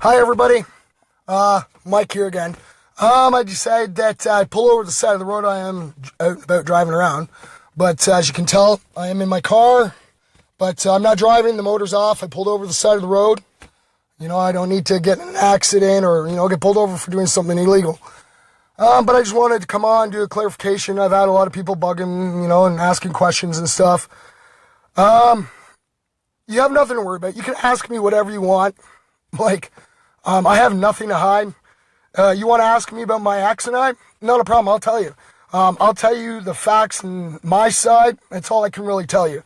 Hi everybody, Mike here again. I decided that I'd pull over the side of the road. I am out about driving around, but as you can tell, I am in my car, but I'm not driving, the motor's off. I pulled over the side of the road. You know, I don't need to get in an accident or, get pulled over for doing something illegal. But I just wanted to come on, do a clarification. I've had a lot of people bugging, and asking questions and stuff. You have nothing to worry about. You can ask me whatever you want. I have nothing to hide. You want to ask me about my ex and I? Not a problem, I'll tell you. I'll tell you the facts and my side. That's all I can really tell you.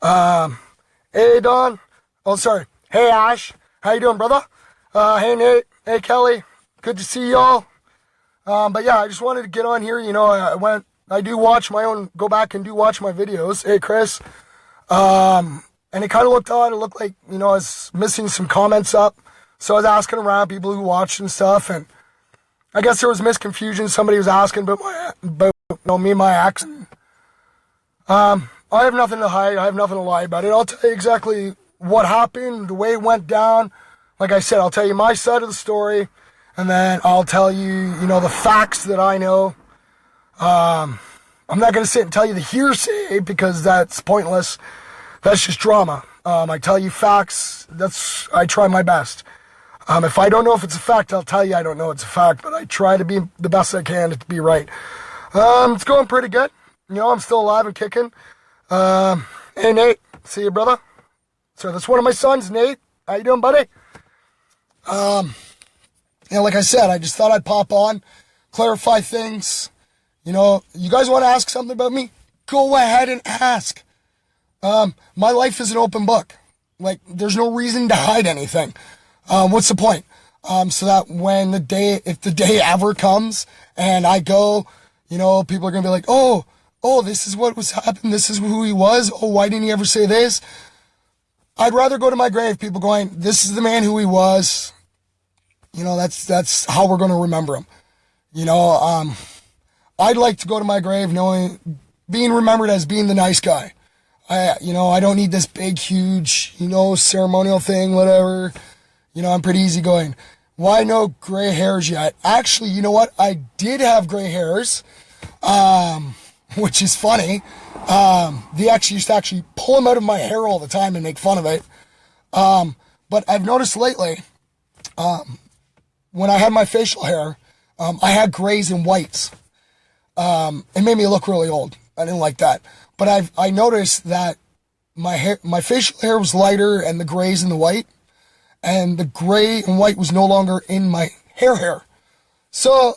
Hey, Don. Oh, sorry. Hey, Ash. How you doing, brother? Hey, Nate. Hey, Kelly. Good to see y'all. But yeah, I just wanted to get on here. I do watch my own, go back and do watch my videos. Hey, Chris. And it kind of looked odd. It looked like, I was missing some comments up. So I was asking around people who watched and stuff. And I guess there was misconfusion. Somebody was asking about me and my ex. I have nothing to hide. I have nothing to lie about it. I'll tell you exactly what happened, the way it went down. Like I said, I'll tell you my side of the story. And then I'll tell you, the facts that I know. I'm not going to sit and tell you the hearsay because that's pointless. That's just drama. I tell you facts. I try my best. If I don't know if it's a fact, I'll tell you I don't know it's a fact, but I try to be the best I can to be right. It's going pretty good. I'm still alive and kicking. Hey, Nate. See you, brother. So that's one of my sons, Nate. How you doing, buddy? Like I said, I just thought I'd pop on, clarify things. You guys want to ask something about me? Go ahead and ask. My life is an open book. There's no reason to hide anything. What's the point? So that if the day ever comes and I go, people are going to be like, oh, this is what was happening. This is who he was. Oh, why didn't he ever say this? I'd rather go to my grave, people going, this is the man who he was. That's how we're going to remember him. I'd like to go to my grave being remembered as being the nice guy. I don't need this big, huge, ceremonial thing, whatever. I'm pretty easygoing. Why no gray hairs yet? Actually, you know what? I did have gray hairs, which is funny. The ex used to actually pull them out of my hair all the time and make fun of it. But I've noticed lately, when I had my facial hair, I had grays and whites. It made me look really old. I didn't like that. But I noticed that my facial hair was lighter and the grays and the white, and the gray and white was no longer in my hair. So,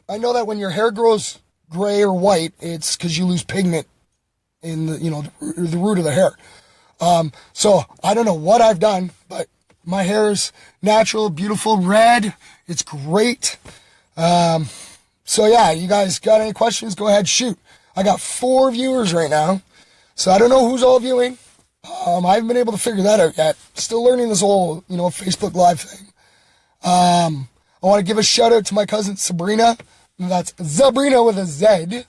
I know that when your hair grows gray or white, it's because you lose pigment in the root of the hair. So I don't know what I've done, but my hair is natural, beautiful, red. It's great. So yeah, you guys got any questions? Go ahead, shoot. I got 4 viewers right now, so I don't know who's all viewing. I haven't been able to figure that out yet. Still learning this whole, Facebook Live thing. I want to give a shout out to my cousin Sabrina. That's Sabrina with a Z.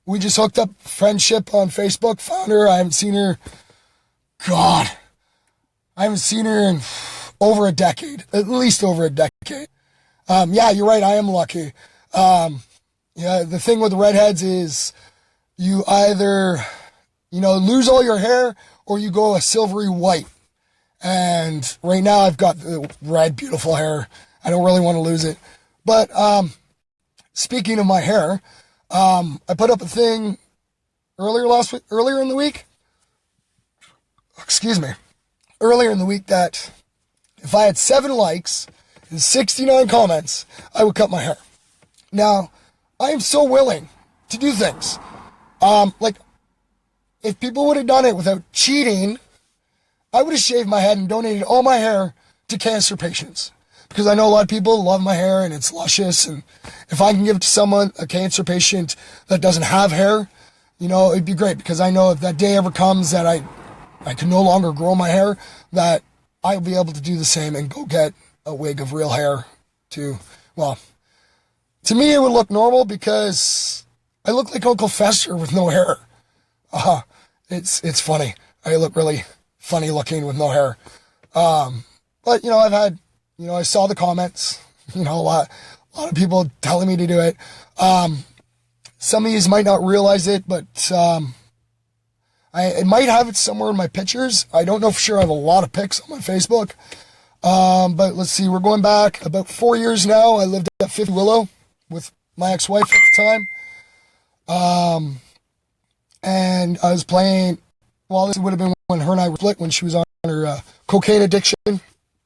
We just hooked up friendship on Facebook. Found her. I haven't seen her. God, I haven't seen her in over a decade. At least over a decade. Yeah, you're right. I am lucky. Yeah, the thing with redheads is you either, lose all your hair or you go a silvery white. And right now I've got the red, beautiful hair. I don't really want to lose it. But, speaking of my hair, I put up a thing earlier in the week that if I had 7 likes and 69 comments, I would cut my hair. Now, I am so willing to do things. If people would have done it without cheating, I would have shaved my head and donated all my hair to cancer patients. Because I know a lot of people love my hair and it's luscious. And if I can give it to someone, a cancer patient that doesn't have hair, it'd be great. Because I know if that day ever comes that I can no longer grow my hair, that I'll be able to do the same and go get a wig of real hair to me it would look normal because I look like Uncle Fester with no hair. It's funny. I look really funny looking with no hair. But, I've had, I saw the comments, a lot of people telling me to do it. Some of you might not realize it, but I might have it somewhere in my pictures. I don't know for sure. I have a lot of pics on my Facebook. But let's see, we're going back about 4 years now. I lived at 50 Willow with my ex-wife at the time. And I was playing, well, this would have been when her and I were split, when she was on her cocaine addiction,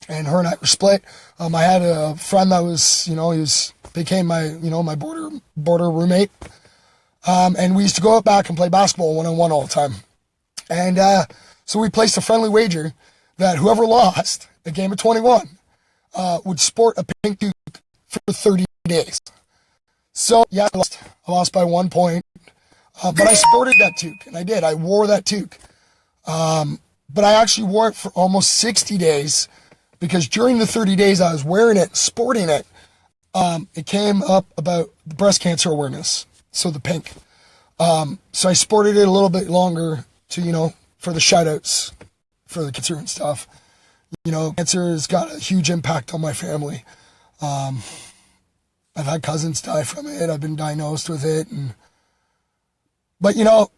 and her and I were split. I had a friend that was, became my, my border roommate. And we used to go out back and play basketball one-on-one all the time. And so we placed a friendly wager that whoever lost a game of 21 would sport a pink toque for 30 days. So, yeah, I lost by 1 point. But I sported that toque, and I did. I wore that toque. But I actually wore it for almost 60 days, because during the 30 days I was wearing it, sporting it, it came up about breast cancer awareness, so the pink. So I sported it a little bit longer to, for the shout-outs for the cancer and stuff. Cancer has got a huge impact on my family. I've had cousins die from it. I've been diagnosed with it. But,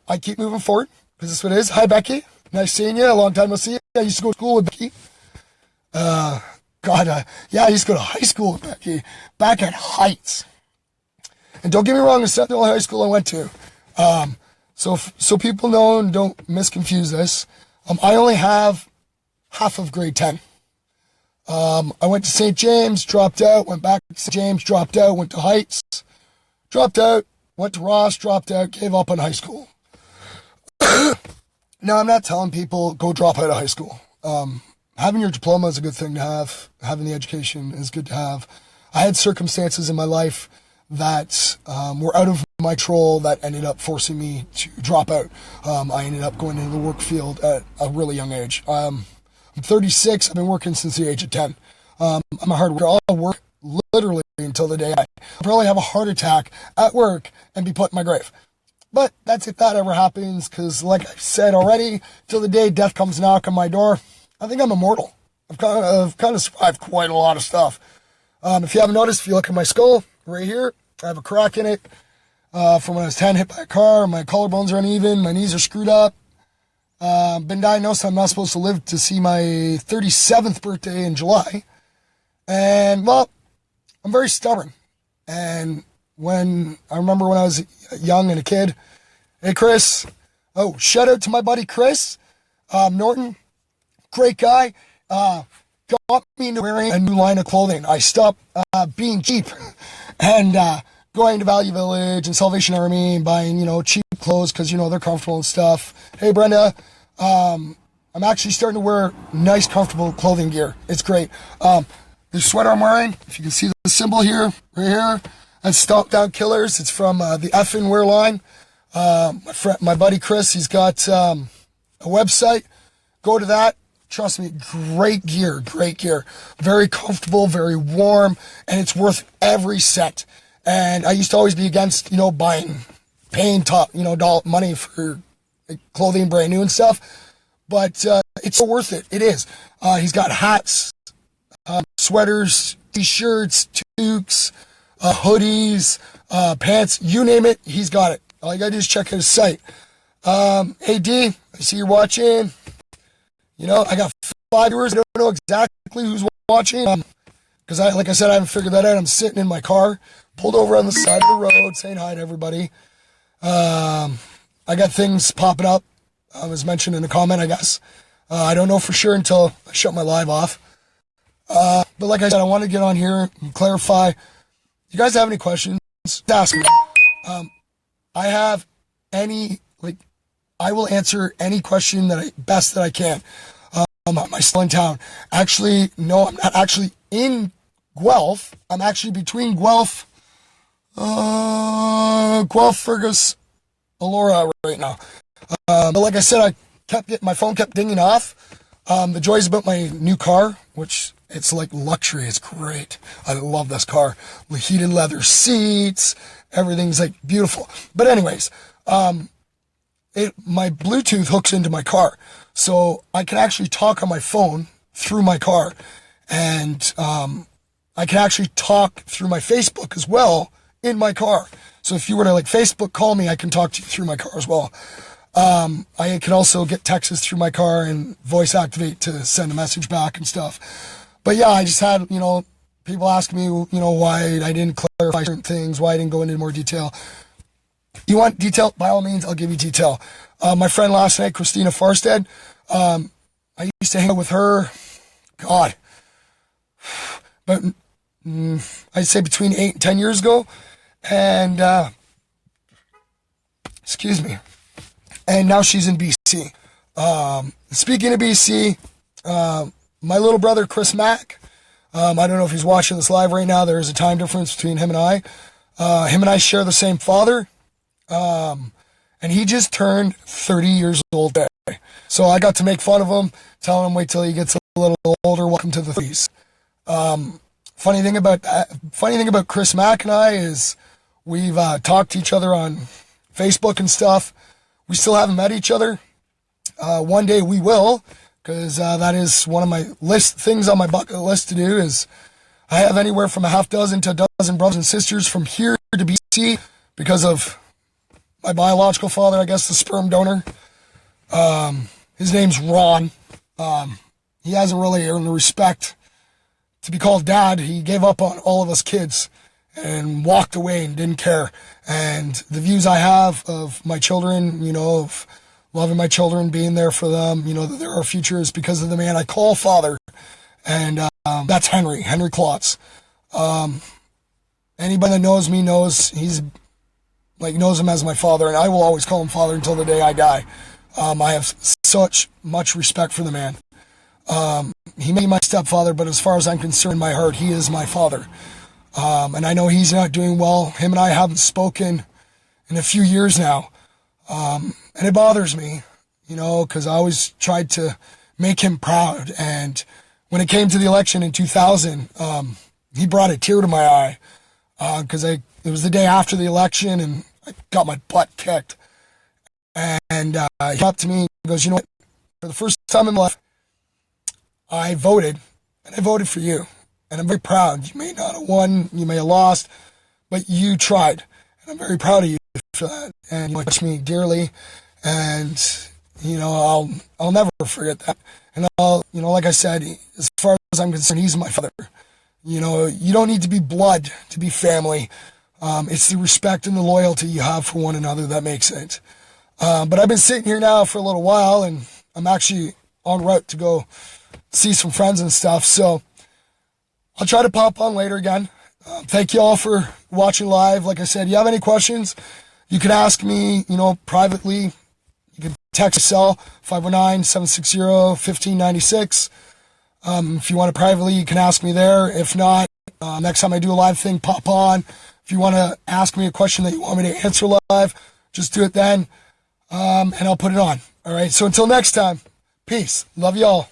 I keep moving forward, because that's what it is. Hi, Becky. Nice seeing you. A long time no see you. I used to go to school with Becky. I used to go to high school with Becky, back at Heights. And don't get me wrong, it's not the only high school I went to. So people know and don't misconfuse this. I only have half of grade 10. I went to St. James, dropped out, went back to St. James, dropped out, went to Heights, dropped out, went to Ross, dropped out, gave up on high school. Now, I'm not telling people go drop out of high school. Having your diploma is a good thing to have. Having the education is good to have. I had circumstances in my life that were out of my control that ended up forcing me to drop out. I ended up going into the work field at a really young age. I'm 36. I've been working since the age of 10. I'm a hard worker. I'll work literally until the day I'll probably have a heart attack at work and be put in my grave. But that's if that ever happens, because like I said already, till the day death comes knock on my door, I think I'm immortal. I've kind of survived quite a lot of stuff. If you haven't noticed, if you look at my skull right here, I have a crack in it from when I was 10, hit by a car. My collarbones are uneven. My knees are screwed up. Been diagnosed I'm not supposed to live to see my 37th birthday in July. And, well, I'm very stubborn. And I remember when I was young and a kid, hey, Chris, shout out to my buddy Chris Norton, great guy, got me into wearing a new line of clothing. I stopped being cheap and going to Value Village and Salvation Army and buying, cheap clothes because, they're comfortable and stuff. Hey, Brenda, I'm actually starting to wear nice, comfortable clothing gear. It's great. The sweater I'm wearing, if you can see the symbol here, right here, that's Stomp Down Killers. It's from the Effin' Wear line. My buddy Chris, he's got a website. Go to that. Trust me, great gear. Very comfortable, very warm, and it's worth every cent. And I used to always be against, paying top, money for clothing brand new and stuff. But it's so worth it. It is. He's got hats, sweaters, t-shirts, toques, hoodies, pants, you name it, he's got it. All you gotta do is check out his site. Hey D, I see you're watching. I got 5 viewers. I don't know exactly who's watching. Because like I said, I haven't figured that out. I'm sitting in my car, pulled over on the side of the road, saying hi to everybody. I got things popping up. I was mentioned in a comment, I guess. I don't know for sure until I shut my live off. But like I said, I want to get on here and clarify. You guys have any questions? Just ask me. I have I will answer any question best that I can. Am I still in town? Actually, no, I'm not actually in Guelph. I'm actually between Guelph, Fergus, Elora right now. But like I said, my phone kept dinging off. The joys about my new car, which it's like luxury. It's great. I love this car. The heated leather seats, everything's like beautiful. But anyways, my Bluetooth hooks into my car, so I can actually talk on my phone through my car. And I can actually talk through my Facebook as well in my car. So if you were to like Facebook call me, I can talk to you through my car as well. I can also get texts through my car and voice activate to send a message back and stuff. But yeah, I just had, people ask me, why I didn't clarify certain things, why I didn't go into more detail. You want detail? By all means, I'll give you detail. My friend last night, Christina Farstead, I used to hang out with her, God, but I'd say between 8 and 10 years ago. And, excuse me. And now she's in BC. Speaking of BC, my little brother, Chris Mack, I don't know if he's watching this live right now. There is a time difference between him and I. Him and I share the same father. And he just turned 30 years old today. So I got to make fun of him, telling him wait till he gets a little older. Welcome to the 30s. Funny thing about Chris Mack and I is we've talked to each other on Facebook and stuff. We still haven't met each other. One day we will, because that is one of my things on my bucket list to do. Is I have anywhere from a half dozen to a dozen brothers and sisters from here to BC because of my biological father, I guess the sperm donor. His name's Ron. He hasn't really earned the respect to be called dad. He gave up on all of us kids and walked away and didn't care. And the views I have of my children, of loving my children, being there for them, that they're our future, is because of the man I call father. And that's Henry Klotz. Anybody that knows me knows knows him as my father, and I will always call him father until the day I die. I have such much respect for the man. He may be my stepfather, but as far as I'm concerned, in my heart, he is my father. And I know he's not doing well. Him and I haven't spoken in a few years now. And it bothers me, because I always tried to make him proud. And when it came to the election in 2000, he brought a tear to my eye, because it was the day after the election and I got my butt kicked. And he came up to me and goes, what? For the first time in my life, I voted, and I voted for you. And I'm very proud. You may not have won, you may have lost, but you tried. And I'm very proud of you for that. And you touched me dearly. And, I'll never forget that. And like I said, as far as I'm concerned, he's my father. You don't need to be blood to be family. It's the respect and the loyalty you have for one another that makes it. But I've been sitting here now for a little while, and I'm actually en route to go see some friends and stuff. So I'll try to pop on later again. Thank you all for watching live. Like I said, you have any questions, you can ask me, privately. You can text my cell, 509-760-1596. If you want to privately, you can ask me there. If not, next time I do a live thing, pop on. If you want to ask me a question that you want me to answer live, just do it then, and I'll put it on. All right, so until next time, peace. Love you all.